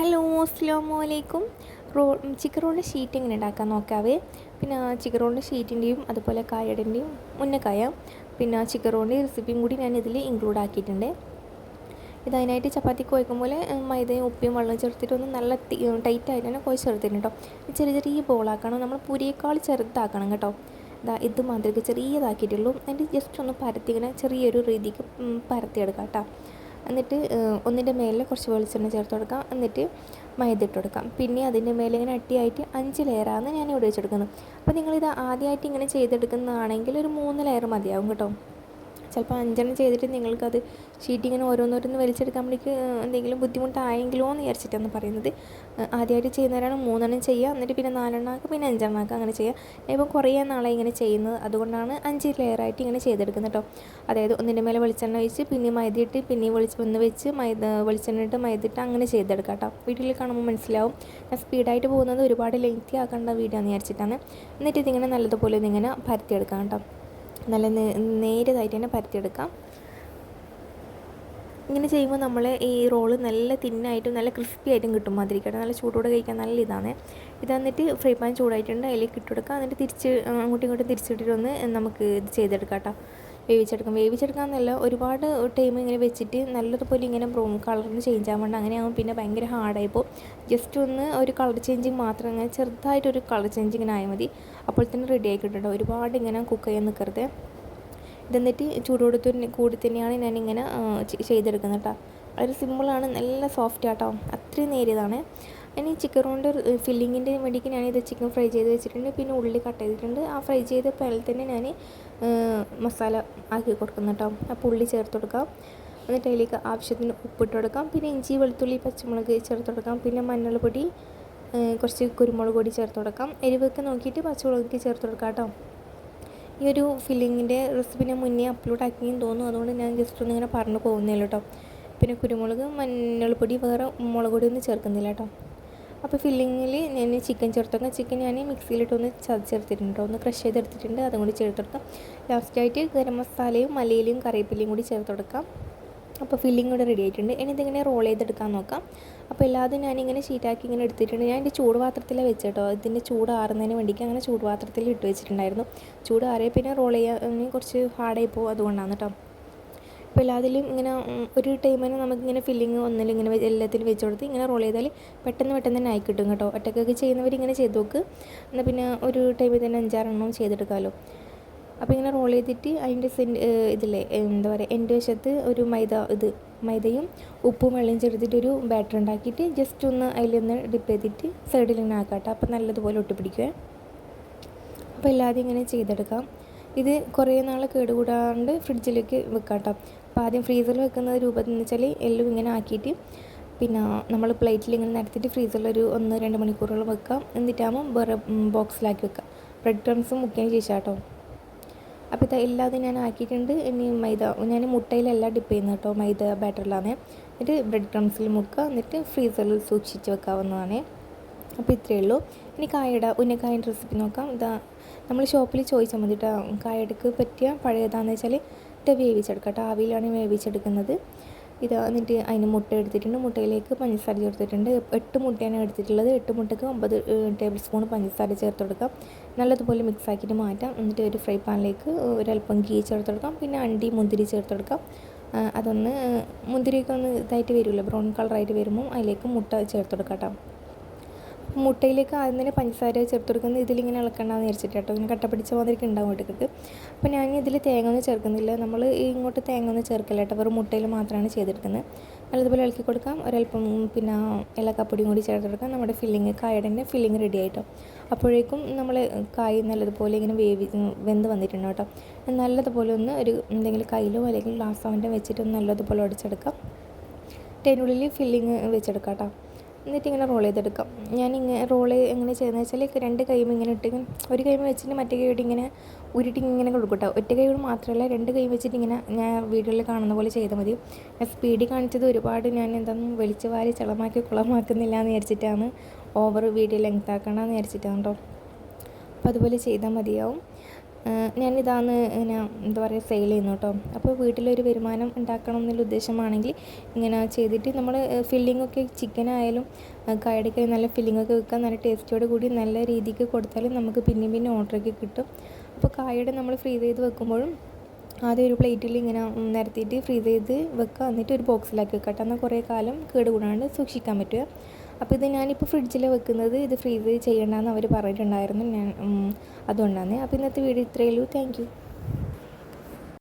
Hello അസ്സലാമു അലൈക്കും. Chicken റോളിൻ്റെ sheet എങ്ങനെ ഉണ്ടാക്കാൻ നോക്കാവേ. പിന്നെ ചിക്കൻ റോളിൻ്റെ ഷീറ്റിൻ്റെയും അതുപോലെ കായയുടെയും മുന്നക്കായ പിന്നെ ചിക്കൻ റോളിൻ്റെ റെസിപ്പിയും കൂടി ഞാൻ ഇതിൽ ഇൻക്ലൂഡ് ആക്കിയിട്ടുണ്ട്. ഇതിനായിട്ട് ചപ്പാത്തിക്ക് കുഴക്കും പോലെ മൈദയും ഉപ്പും വെള്ളം ചേർത്തിട്ട് ഒന്ന് നല്ല ടൈറ്റായിട്ട് തന്നെ കുഴച്ച് ചേർത്തിട്ടുണ്ട് കേട്ടോ. ചെറിയ ചെറിയ ബോളാക്കണം, നമ്മൾ പൂരിയേക്കാൾ ചെറുതാക്കണം കേട്ടോ. ഇത് മാതിരി ചെറിയതാക്കിയിട്ടുള്ളൂ. അതിൻ്റെ ജസ്റ്റ് ഒന്ന് പരത്തി ഇങ്ങനെ ചെറിയൊരു രീതിക്ക് പരത്തിയെടുക്കാം കേട്ടോ. എന്നിട്ട് ഒന്നിൻ്റെ മേലെ കുറച്ച് വെളിച്ചെണ്ണ ചേർത്ത് കൊടുക്കാം. എന്നിട്ട് മൈദ ഇട്ട് കൊടുക്കാം. പിന്നെ അതിൻ്റെ മേലെ ഇങ്ങനെ അട്ടിയായിട്ട് 5 ലെയറാണ് ഞാൻ ഇവിടെ വെച്ചെടുക്കുന്നത്. അപ്പോൾ നിങ്ങളിത് ആദ്യമായിട്ട് ഇങ്ങനെ ചെയ്തെടുക്കുന്നതാണെങ്കിൽ ഒരു 3 ലെയർ മതിയാവും കേട്ടോ. ചിലപ്പോൾ 5 ചെയ്തിട്ട് നിങ്ങൾക്കത് ഷീറ്റ് ഇങ്ങനെ ഓരോന്നോരോന്ന് വലിച്ചെടുക്കാൻ വേണ്ടിക്ക് എന്തെങ്കിലും ബുദ്ധിമുട്ടായെങ്കിലോ എന്ന് വിചാരിച്ചിട്ടാണ് പറയുന്നത്. ആദ്യമായിട്ട് ചെയ്യുന്നവരാണ് 3 ചെയ്യുക, എന്നിട്ട് പിന്നെ 4 ആക്കുക, പിന്നെ 5 ആക്കുക, അങ്ങനെ ചെയ്യുക. ഇപ്പം കുറേ നാളെ ഇങ്ങനെ ചെയ്യുന്നത്, അതുകൊണ്ടാണ് 5 ലെയറായിട്ട് ഇങ്ങനെ ചെയ്തെടുക്കുന്നത് കേട്ടോ. അതായത് ഒന്നിൻ്റെ മേലെ വെളിച്ചെണ്ണ വെച്ച് പിന്നെ മൈദ ഇട്ട് പിന്നെ ഒന്ന് വെച്ച് വെളിച്ചെണ്ണ ഇട്ട് മൈദ ഇട്ട് അങ്ങനെ ചെയ്തെടുക്കാം കേട്ടോ. വീട്ടിൽ കാണുമ്പോൾ മനസ്സിലാവും. ഞാൻ സ്പീഡായിട്ട് പോകുന്നത് ഒരുപാട് ലെങ്തി ആക്കേണ്ട വീഡിയോ എന്ന് വിചാരിച്ചിട്ടാണ്. എന്നിട്ട് ഇതിങ്ങനെ നല്ലതുപോലെ ഒന്നിങ്ങനെ പരത്തിയെടുക്കാം കേട്ടോ. നല്ല നേരിയതായിട്ട് തന്നെ പരത്തിയെടുക്കാം. ഇങ്ങനെ ചെയ്യുമ്പോൾ നമ്മൾ ഈ റോള് നല്ല തിന്നായിട്ടും നല്ല ക്രിസ്പി ആയിട്ടും കിട്ടും മാതിരിക്കട്ടെ. നല്ല ചൂടോടെ കഴിക്കാൻ നല്ല ഇതാണ്. ഇതെന്നിട്ട് ഫ്രൈ പാൻ ചൂടായിട്ടുണ്ട്, അതിലേക്ക് ഇട്ട് കൊടുക്കുക. എന്നിട്ട് തിരിച്ച് അങ്ങോട്ടും ഇങ്ങോട്ടും തിരിച്ചിട്ടിട്ടൊന്ന് നമുക്ക് ഇത് ചെയ്തെടുക്കാം കേട്ടോ. വേവിച്ചെടുക്കാമെന്നല്ല, ഒരുപാട് ടൈം ഇങ്ങനെ വെച്ചിട്ട് നല്ലതുപോലെ ഇങ്ങനെ ബ്രൗൺ കളറിന് ചേഞ്ച് ആവാൻ വേണ്ട. അങ്ങനെയാകുമ്പോൾ പിന്നെ ഭയങ്കര ഹാർഡായിപ്പോൾ. ജസ്റ്റ് ഒന്ന് ഒരു കളർ ചേഞ്ചിങ് മാത്രം, ഇങ്ങനെ ചെറുതായിട്ടൊരു കളർ ചേഞ്ചിങ്ങിന് ആയാൽ മതി. അപ്പോൾ തന്നെ റെഡി ആയി കിട്ടും. ഒരുപാട് ഇങ്ങനെ കുക്ക് ചെയ്യാൻ നിൽക്കരുത്. ഇതെന്നിട്ട് ചൂടോടത്തിന് കൂടി തന്നെയാണ് ഞാനിങ്ങനെ ചെയ്തെടുക്കുന്നത് കേട്ടോ. വളരെ സിമ്പിളാണ്, നല്ല സോഫ്റ്റ് ആട്ടോ, അത്രയും നേരിയതാണ്. ഇനി ചിക്കൻ കൊണ്ട് ഫില്ലിങ്ങിൻ്റെ വേണ്ടിക്ക് ഞാനിത് ചിക്കൻ ഫ്രൈ ചെയ്ത് വെച്ചിട്ടുണ്ട്. പിന്നെ ഉള്ളി കട്ട് ചെയ്തിട്ടുണ്ട്. ആ ഫ്രൈ ചെയ്ത പാനിൽ തന്നെ ഞാൻ മസാല ആക്കി കൊടുക്കുന്നു കേട്ടോ. അപ്പോൾ ഉള്ളി ചേർത്ത് കൊടുക്കാം. എന്നിട്ട് അതിലേക്ക് ആവശ്യത്തിന് ഉപ്പിട്ട് കൊടുക്കാം. പിന്നെ ഇഞ്ചി വെളുത്തുള്ളി പച്ചമുളക് ചേർത്ത് കൊടുക്കാം. പിന്നെ മഞ്ഞൾപ്പൊടി, കുറച്ച് കുരുമുളക് പൊടി ചേർത്ത് കൊടുക്കാം. എരിവൊക്കെ നോക്കിയിട്ട് പച്ചമുളകൊക്കെ ചേർത്ത് കൊടുക്കാം കേട്ടോ. ഈ ഒരു ഫില്ലിങ്ങിൻ്റെ റെസിപ്പി ഞാൻ മുന്നേ അപ്ലോഡ് ആക്കിയെന്ന് തോന്നുന്നു, അതുകൊണ്ട് ഞാൻ ജസ്റ്റ് ഒന്ന് ഇങ്ങനെ പറഞ്ഞു പോകുന്നില്ല കേട്ടോ. പിന്നെ കുരുമുളക് മഞ്ഞൾപ്പൊടി വേറെ മുളക് പൊടി ഒന്നും ചേർക്കുന്നില്ല കേട്ടോ. അപ്പോൾ ഫില്ലിങ്ങിൽ ഞാൻ ചിക്കൻ ചേർത്തെടുക്കാം. ചിക്കൻ ഞാൻ മിക്സിയിലിട്ടൊന്ന് ചതച്ചെടുത്തിട്ടുണ്ട്, ഒന്ന് ക്രഷ് ചെയ്തെടുത്തിട്ടുണ്ട്, അതും കൂടി ചേർത്തെടുക്കാം. ലാസ്റ്റായിട്ട് ഗരം മസാലയും മല്ലിയിലയും കറിവേപ്പിലയും കൂടി ചേർത്ത് കൊടുക്കാം. അപ്പോൾ ഫില്ലിംഗ് ഇവിടെ റെഡി ആയിട്ടുണ്ട്. ഇനി ഇതിങ്ങനെ റോൾ ചെയ്തെടുക്കാൻ നോക്കാം. അപ്പോൾ എല്ലാതും ഞാനിങ്ങനെ ഷീറ്റാക്കി ഇങ്ങനെ എടുത്തിട്ടുണ്ട്. ഞാൻ എൻ്റെ ചൂട് പാത്രത്തിലാണ് വെച്ചേട്ടോ. ഇതിൻ്റെ ചൂട് ആറുന്നതിന് വേണ്ടിയിട്ട് അങ്ങനെ ചൂട് പാത്രത്തിൽ ഇട്ട് വെച്ചിട്ടുണ്ടായിരുന്നു. ചൂട് ആറിയ പിന്നെ റോൾ ചെയ്യാൻ കുറച്ച് ഹാർഡായി പോകും, അതുകൊണ്ടാണ് കേട്ടോ. അപ്പോൾ എല്ലാത്തിലും ഇങ്ങനെ ഒരു ടൈമിന് നമുക്കിങ്ങനെ ഫില്ലിങ് ഒന്നിലിങ്ങനെ എല്ലാത്തിലും വെച്ച് കൊടുത്ത് ഇങ്ങനെ റോൾ ചെയ്താൽ പെട്ടെന്ന് തന്നെ ആയി കിട്ടും കേട്ടോ. ഒറ്റക്കൊക്കെ ചെയ്യുന്നവർ ഇങ്ങനെ ചെയ്ത് നോക്ക്. എന്നാൽ പിന്നെ ഒരു ടൈമിൽ തന്നെ 5-6 ചെയ്തെടുക്കാമല്ലോ. അപ്പോൾ ഇങ്ങനെ റോൾ ചെയ്തിട്ട് അതിൻ്റെ ഇതില്ലേ എന്താ പറയുക, എൻ്റെ വശത്ത് ഒരു മൈദയും ഉപ്പും വെള്ളം ചേർത്തിട്ടൊരു ബാറ്റർ ഉണ്ടാക്കിയിട്ട് ജസ്റ്റ് ഒന്ന് അതിലൊന്ന് ഡിപ്പ് ചെയ്തിട്ട് സൈഡിൽ ഇങ്ങനെ ആക്കാം കേട്ടോ. അപ്പോൾ നല്ലതുപോലെ ഒട്ടിപ്പിടിക്കുക. അപ്പോൾ എല്ലാവരും ഇങ്ങനെ ചെയ്തെടുക്കാം. ഇത് കുറേ നാൾ കേടുകൂടാണ്ട് ഫ്രിഡ്ജിലേക്ക് വെക്കാം കേട്ടോ. അപ്പോൾ ആദ്യം ഫ്രീസറിൽ വെക്കുന്ന രൂപത്തിൽ എന്ന് വെച്ചാൽ എല്ലാം ഇങ്ങനെ ആക്കിയിട്ട് പിന്നെ നമ്മൾ പ്ലേറ്റിൽ ഇങ്ങനെ നിരത്തിയിട്ട് ഫ്രീസറിൽ ഒരു 1-2 മണിക്കൂറോളം വെക്കാം. എന്നിട്ടാകുമ്പോൾ വേറെ ബോക്സിലാക്കി വെക്കാം. ബ്രെഡ് ക്രംസും മുക്കിയതിന് ശേഷം കേട്ടോ. അപ്പോൾ ഇത് എല്ലാതും ഞാൻ ആക്കിയിട്ടുണ്ട്. ഇനി ഞാൻ മുട്ടയിലല്ല ഡിപ്പ് ചെയ്യുന്നത് കേട്ടോ, മൈദ ബാറ്ററിലാണ്. എന്നിട്ട് ബ്രെഡ് ക്രംസിൽ മുക്കുക, എന്നിട്ട് ഫ്രീസറിൽ സൂക്ഷിച്ച് വെക്കാവുന്നതാണ്. അപ്പോൾ ഇത്രയേ ഉള്ളൂ. ഇനി ഉന്നക്കായയുടെ റെസിപ്പി നോക്കാം. നമ്മൾ ഷോപ്പിൽ ചോദിച്ചാൽ മതി കേട്ടോ. കായടക്ക് പറ്റിയ പഴയതാണെന്ന് വെച്ചാൽ വേവിച്ചെടുക്കാം കേട്ടോ. ആവിയിലാണ് വേവിച്ചെടുക്കുന്നത്. എന്നിട്ട് അതിന് മുട്ട എടുത്തിട്ടുണ്ട്. മുട്ടയിലേക്ക് പഞ്ചസാര ചേർത്തിട്ടുണ്ട്. 8 മുട്ടയാണ് എടുത്തിട്ടുള്ളത്. 8 മുട്ടയ്ക്ക് 9 ടേബിൾ സ്പൂൺ പഞ്ചസാര ചേർത്ത് കൊടുക്കാം. നല്ലതുപോലെ മിക്സ് ആക്കിയിട്ട് മാറ്റാം. എന്നിട്ട് ഒരു ഫ്രൈ പാനിലേക്ക് ഒരല്പം ഗീ ചേർത്ത് കൊടുക്കാം. പിന്നെ അണ്ടി മുന്തിരി ചേർത്ത് കൊടുക്കാം. അതൊന്ന് മുന്തിരിയൊക്കെ ഒന്ന് ഇതായിട്ട് വരുമല്ലോ, ബ്രൗൺ കളറായിട്ട് വരുമ്പോൾ അതിലേക്ക് മുട്ട ചേർത്ത് കൊടുക്കാം കേട്ടോ. മുട്ടയിലേക്ക് ആദ്യം തന്നെ പഞ്ചസാര ചേർത്ത് കൊടുക്കുന്നത് ഇതിലിങ്ങനെ ഇളക്കണ്ടെന്ന് വിചാരിച്ചിട്ട് കേട്ടോ. ഇങ്ങനെ കട്ട പിടിച്ച മാതിരിക്ക് ഉണ്ടാവും ഇടയ്ക്ക്. അപ്പോൾ ഞാൻ ഇതിൽ തേങ്ങ ഒന്നും ചേർക്കുന്നില്ല. നമ്മൾ ഇങ്ങോട്ട് തേങ്ങ ഒന്നും ചേർക്കില്ല കേട്ടോ, വെറും മുട്ടയിൽ മാത്രമാണ് ചെയ്തെടുക്കുന്നത്. നല്ലതുപോലെ ഇളക്കി കൊടുക്കാം. ഒരല്പം പിന്നെ ഏലക്കാപ്പൊടിയും കൂടി ചേർത്ത് കൊടുക്കാം. നമ്മുടെ കായയുടെ ഫില്ലിങ് റെഡി ആയിട്ടോ. അപ്പോഴേക്കും നമ്മൾ കായ് നല്ലതുപോലെ ഇങ്ങനെ വെന്ത് വന്നിട്ടുണ്ട് കേട്ടോ. നല്ലതുപോലെ ഒന്ന് എന്തെങ്കിലും കയ്യിലോ അല്ലെങ്കിൽ ഗ്ലാസ് അവൻ്റെ വെച്ചിട്ട് ഒന്ന് നല്ലതുപോലെ ഉടച്ചെടുക്കാം. അതിനുള്ളിൽ ഫില്ലിങ് വെച്ചെടുക്കാം കേട്ടോ. എന്നിട്ട് ഇങ്ങനെ റോൾ ചെയ്തെടുക്കാം. റോൾ എങ്ങനെ ചെയ്യുന്നത് വെച്ചാൽ 2 കൈയും ഇങ്ങനെ ഇട്ട് ഒരു കൈ വെച്ചിട്ട് മറ്റേ കൈയോട് ഇങ്ങനെ ഉരുട്ടി ഇങ്ങനെ കൊടുക്കട്ടോ. ഒറ്റ കൈയോട് മാത്രമല്ല 2 കൈ വെച്ചിട്ട് ഇങ്ങനെ ഞാൻ വീഡിയോയിൽ കാണുന്ന പോലെ ചെയ്താൽ മതി. ഞാൻ സ്പീഡിൽ കാണിച്ചത് ഒരുപാട് ഞാൻ എന്തൊന്നും വലിച്ചു വാരി ചളമാക്കി കുളമാക്കുന്നില്ല എന്ന് വിചാരിച്ചിട്ടാണ്, ഓവർ വീഡിയോ ലെങ്ത് ആക്കണമെന്ന് വിചാരിച്ചിട്ടാണ് കേട്ടോ. അപ്പോൾ അതുപോലെ ചെയ്താൽ മതിയാവും. ഞാനിതാണ് ഇങ്ങനെ എന്താ പറയുക സെയിൽ ചെയ്യുന്നു കേട്ടോ. അപ്പോൾ വീട്ടിലൊരു വരുമാനം ഉണ്ടാക്കണം എന്നുള്ള ഉദ്ദേശമാണെങ്കിൽ ഇങ്ങനെ ചെയ്തിട്ട് നമ്മൾ ഫില്ലിങ്ങൊക്കെ ചിക്കനായാലും കായടയ്ക്ക് നല്ല ഫില്ലിങ്ങൊക്കെ വെക്കാൻ നല്ല ടേസ്റ്റോട് കൂടി നല്ല രീതിക്ക് കൊടുത്താലും നമുക്ക് പിന്നെ ഓർഡറൊക്കെ കിട്ടും. അപ്പോൾ കായയുടെ നമ്മൾ ഫ്രീസ് ചെയ്ത് വെക്കുമ്പോഴും ആദ്യം ഒരു പ്ലേറ്റിൽ ഇങ്ങനെ നിരത്തിയിട്ട് ഫ്രീസ് ചെയ്ത് വെക്കുക, എന്നിട്ട് ഒരു ബോക്സിലാക്കി വെക്കുക. എന്നാൽ കുറേ കാലം കേടുകൂടാണ്ട് സൂക്ഷിക്കാൻ പറ്റുക. അപ്പോൾ ഇത് ഞാനിപ്പോൾ ഫ്രിഡ്ജിൽ വെക്കുന്നത്, ഇത് ഫ്രീസ് ചെയ്യേണ്ടെന്ന് അവർ പറഞ്ഞിട്ടുണ്ടായിരുന്നു. അതുകൊണ്ടാണ്. അപ്പോൾ ഇന്നത്തെ വീഡിയോ ഇത്രയേ ഉള്ളൂ. Thank you.